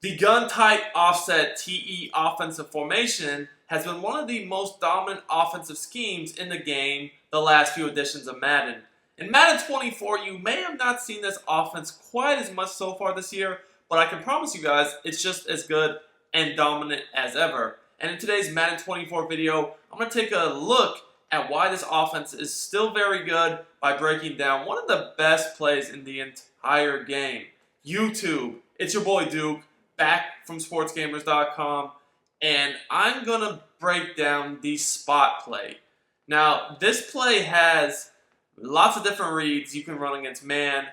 The gun-type offset TE offensive formation has been one of the most dominant offensive schemes in the game the last few editions of Madden. In Madden 24, you may have not seen this offense quite as much so far this year, but I can promise you guys it's just as good and dominant as ever. And in today's Madden 24 video, I'm going to take a look at why this offense is still very good by breaking down one of the best plays in the entire game. YouTube. It's your boy Duke, back from sportsgamers.com, and I'm going to break down the spot play. Now, this play has lots of different reads you can run against man,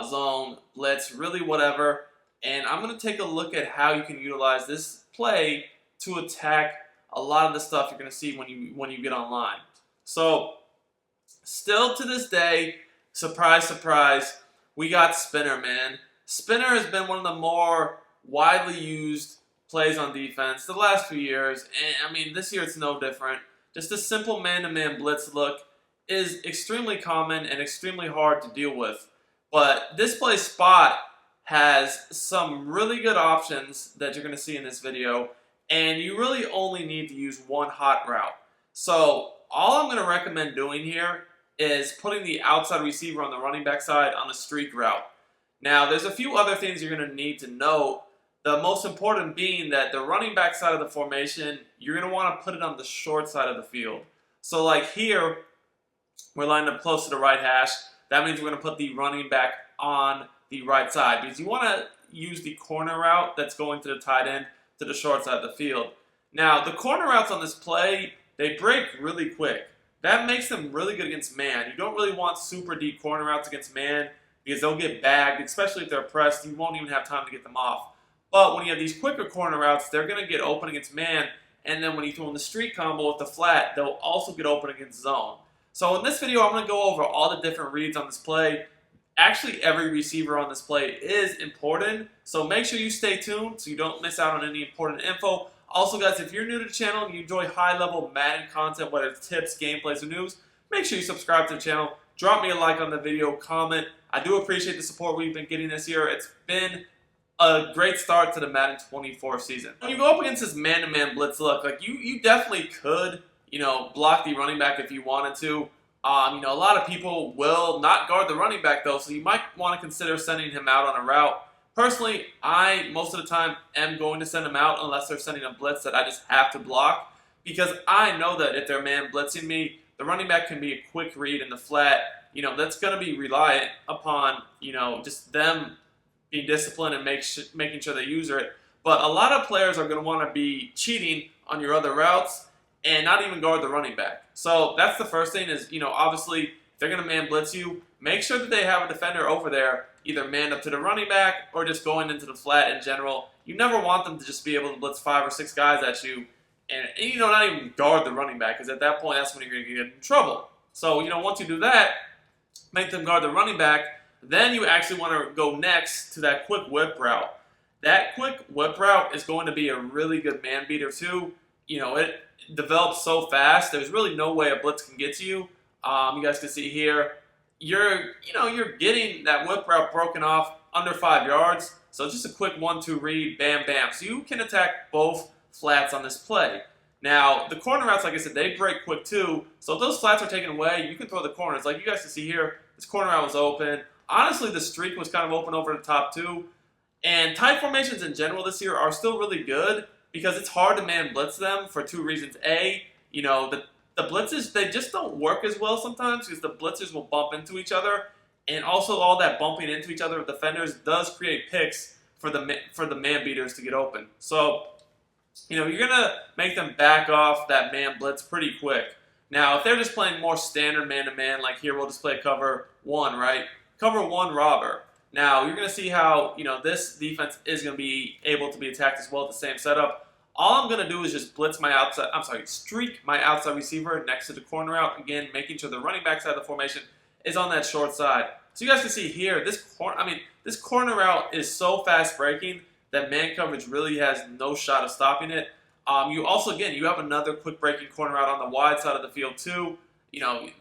zone, blitz, really whatever, and I'm going to take a look at how you can utilize this play to attack a lot of the stuff you're going to see when you get online. So, still to this day, surprise, surprise, we got spinner, man. Spinner has been one of the more widely used plays on defense the last few years, and I mean, this year it's no different. Just a simple man-to-man blitz look is extremely common and extremely hard to deal with. But this play spot has some really good options that you're going to see in this video, and you really only need to use one hot route. So all I'm going to recommend doing here is putting the outside receiver on the running back side on the streak route. Now, there's a few other things you're going to need to know. The most important being that the running back side of the formation, you're going to want to put it on the short side of the field. So like here, we're lined up close to the right hash. That means we're going to put the running back on the right side because you want to use the corner route that's going to the tight end to the short side of the field. Now, the corner routes on this play, they break really quick. That makes them really good against man. You don't really want super deep corner routes against man because they'll get bagged, especially if they're pressed. You won't even have time to get them off. But when you have these quicker corner routes, they're going to get open against man, and then when you throw in the streak combo with the flat, they'll also get open against zone. So in this video, I'm going to go over all the different reads on this play. Actually, every receiver on this play is important, so make sure you stay tuned so you don't miss out on any important info. Also, guys, if you're new to the channel and you enjoy high-level Madden content, whether it's tips, gameplays, or news, make sure you subscribe to the channel. Drop me a like on the video, comment. I do appreciate the support we've been getting this year. It's been a great start to the Madden 24 season. When you go up against this man-to-man blitz look, like you definitely could, block the running back if you wanted to. A lot of people will not guard the running back though, so you might want to consider sending him out on a route. Personally, I most of the time am going to send him out unless they're sending a blitz that I just have to block, because I know that if they're man blitzing me, the running back can be a quick read in the flat. That's going to be reliant upon just them being disciplined and making sure they use it. But a lot of players are going to want to be cheating on your other routes and not even guard the running back. So that's the first thing is, obviously, if they're going to man blitz you, make sure that they have a defender over there, either man up to the running back or just going into the flat in general. You never want them to just be able to blitz 5 or 6 guys at you and not even guard the running back, because at that point, that's when you're going to get in trouble. So, once you do that, make them guard the running back. Then you actually want to go next to that quick whip route. That quick whip route is going to be a really good man beater too. It develops so fast. There's really no way a blitz can get to you. You guys can see here, you're getting that whip route broken off under 5 yards. So just a quick 1-2 read, bam, bam. So you can attack both flats on this play. Now, the corner routes, like I said, they break quick too. So if those flats are taken away, you can throw the corners. Like you guys can see here, this corner route was open. Honestly, the streak was kind of open over the top too. And tight formations in general this year are still really good because it's hard to man blitz them for 2 reasons. A, the blitzes, they just don't work as well sometimes because the blitzers will bump into each other. And also all that bumping into each other with defenders does create picks for the man beaters to get open. So, you're going to make them back off that man blitz pretty quick. Now, if they're just playing more standard man-to-man, like here we'll just play cover 1, right? Cover 1 robber. Now, you're going to see how, this defense is going to be able to be attacked as well at the same setup. All I'm going to do is just streak my outside receiver next to the corner route. Again, making sure the running back side of the formation is on that short side. So you guys can see here, this corner route is so fast breaking that man coverage really has no shot of stopping it. You also, again, you have another quick breaking corner route on the wide side of the field too.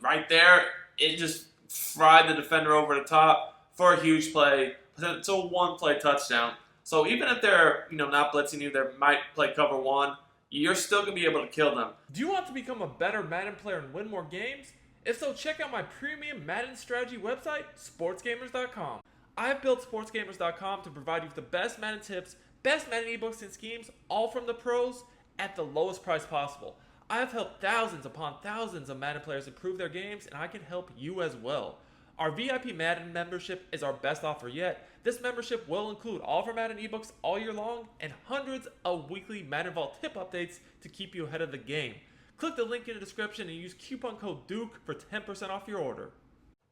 Right there, it just fried the defender over the top for a huge play. It's a 1-play touchdown. So even if they're not blitzing you, they might play cover one. You're still gonna be able to kill them. Do you want to become a better Madden player and win more games? If so, check out my premium Madden strategy website, sportsgamers.com. I have built sportsgamers.com to provide you with the best Madden tips, best Madden ebooks and schemes, all from the pros at the lowest price possible. I have helped thousands upon thousands of Madden players improve their games, and I can help you as well. Our VIP Madden membership is our best offer yet. This membership will include all of our Madden ebooks all year long and hundreds of weekly Madden Vault tip updates to keep you ahead of the game. Click the link in the description and use coupon code DUKE for 10% off your order.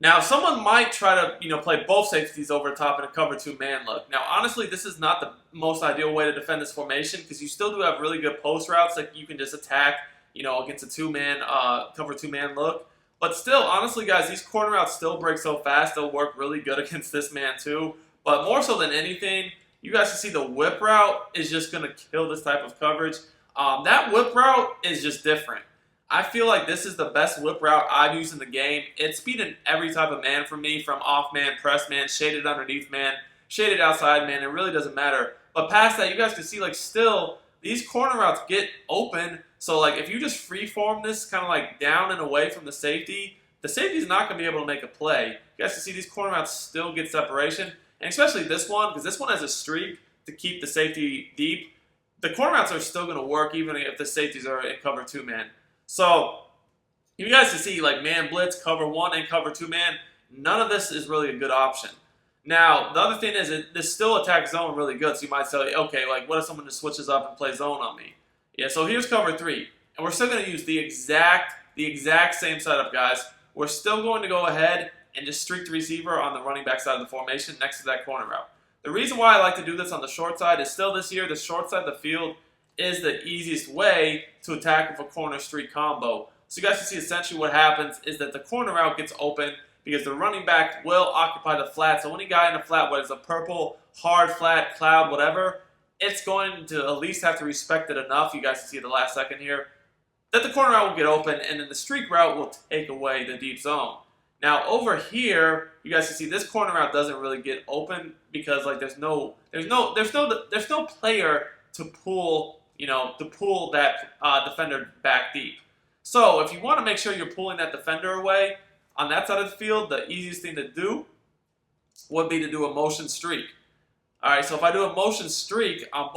Now, someone might try to, play both safeties over top in a cover two man look. Now, honestly, this is not the most ideal way to defend this formation because you still do have really good post routes that you can just attack, against a cover two man look. But still, honestly, guys, these corner routes still break so fast. They'll work really good against this man too. But more so than anything, you guys can see the whip route is just going to kill this type of coverage. That whip route is just different. I feel like this is the best whip route I've used in the game. It's beaten every type of man for me, from off man, press man, shaded underneath man, shaded outside man. It really doesn't matter. But past that, you guys can see, still, these corner routes get open. So, if you just freeform this kind of down and away from the safety is not going to be able to make a play. You guys can see these corner routes still get separation. And especially this one, because this one has a streak to keep the safety deep. The corner routes are still going to work even if the safeties are in cover two man. So, you guys can see, man blitz, cover one, and cover two man, none of this is really a good option. Now, the other thing is, this still attacks zone really good, so you might say, okay, what if someone just switches up and plays zone on me? Yeah, so here's cover three, and we're still going to use the exact same setup, guys. We're still going to go ahead and just streak the receiver on the running back side of the formation next to that corner route. The reason why I like to do this on the short side is still this year, the short side of the field is the easiest way to attack with a corner streak combo. So you guys can see essentially what happens is that the corner route gets open because the running back will occupy the flat. So any guy in the flat, whether it's a purple, hard, flat, cloud, whatever, it's going to at least have to respect it enough, you guys can see the last second here, that the corner route will get open, and then the streak route will take away the deep zone. Now over here, you guys can see this corner route doesn't really get open because there's no player to pull that defender back deep. So if you want to make sure you're pulling that defender away on that side of the field, the easiest thing to do would be to do a motion streak. All right, so if I do a motion streak on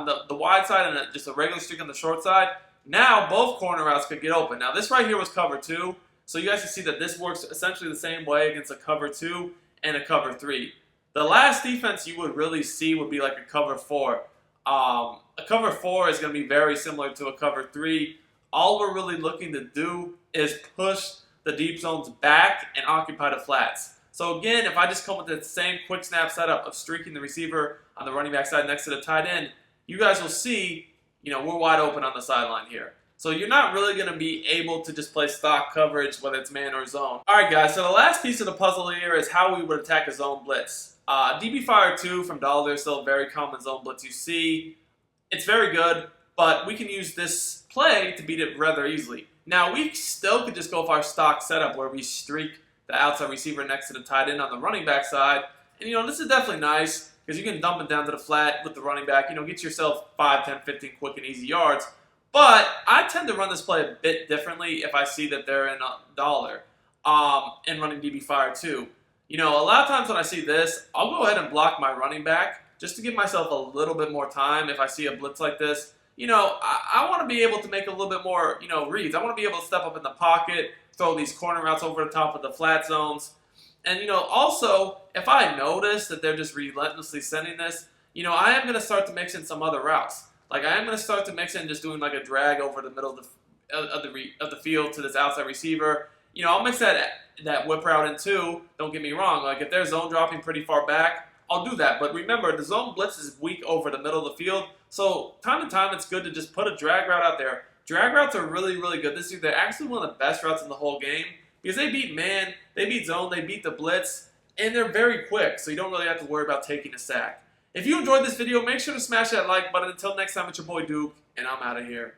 the wide side and just a regular streak on the short side, now both corner routes could get open. Now this right here was cover two, so you guys can see that this works essentially the same way against a cover two and a cover three. The last defense you would really see would be a cover four. A cover four is going to be very similar to a cover three. All we're really looking to do is push the deep zones back and occupy the flats. So again, if I just come with the same quick snap setup of streaking the receiver on the running back side next to the tight end, you guys will see, we're wide open on the sideline here. So you're not really going to be able to just play stock coverage, whether it's man or zone. All right, guys, so the last piece of the puzzle here is how we would attack a zone blitz. DB Fire 2 from Dollar is still a very common zone blitz you see. It's very good, but we can use this play to beat it rather easily. Now, we still could just go for our stock setup where we streak the outside receiver next to the tight end on the running back side. And, this is definitely nice because you can dump it down to the flat with the running back. Get yourself 5, 10, 15 quick and easy yards. But I tend to run this play a bit differently if I see that they're in a dollar and running DB Fire 2. A lot of times when I see this, I'll go ahead and block my running back just to give myself a little bit more time if I see a blitz like this. I want to be able to make a little bit more, reads. I want to be able to step up in the pocket, throw these corner routes over the top of the flat zones. And, also, if I notice that they're just relentlessly sending this, I am going to start to mix in some other routes. I am going to start to mix in just doing a drag over the middle of the field to this outside receiver. I'll mix that whip route in too. Don't get me wrong. If they're zone dropping pretty far back, I'll do that. But remember, the zone blitz is weak over the middle of the field. So time to time, it's good to just put a drag route out there. Drag routes are really, really good this year. They're actually one of the best routes in the whole game because they beat man, they beat zone, they beat the blitz, and they're very quick. So you don't really have to worry about taking a sack. If you enjoyed this video, make sure to smash that like button. Until next time, it's your boy Duke, and I'm out of here.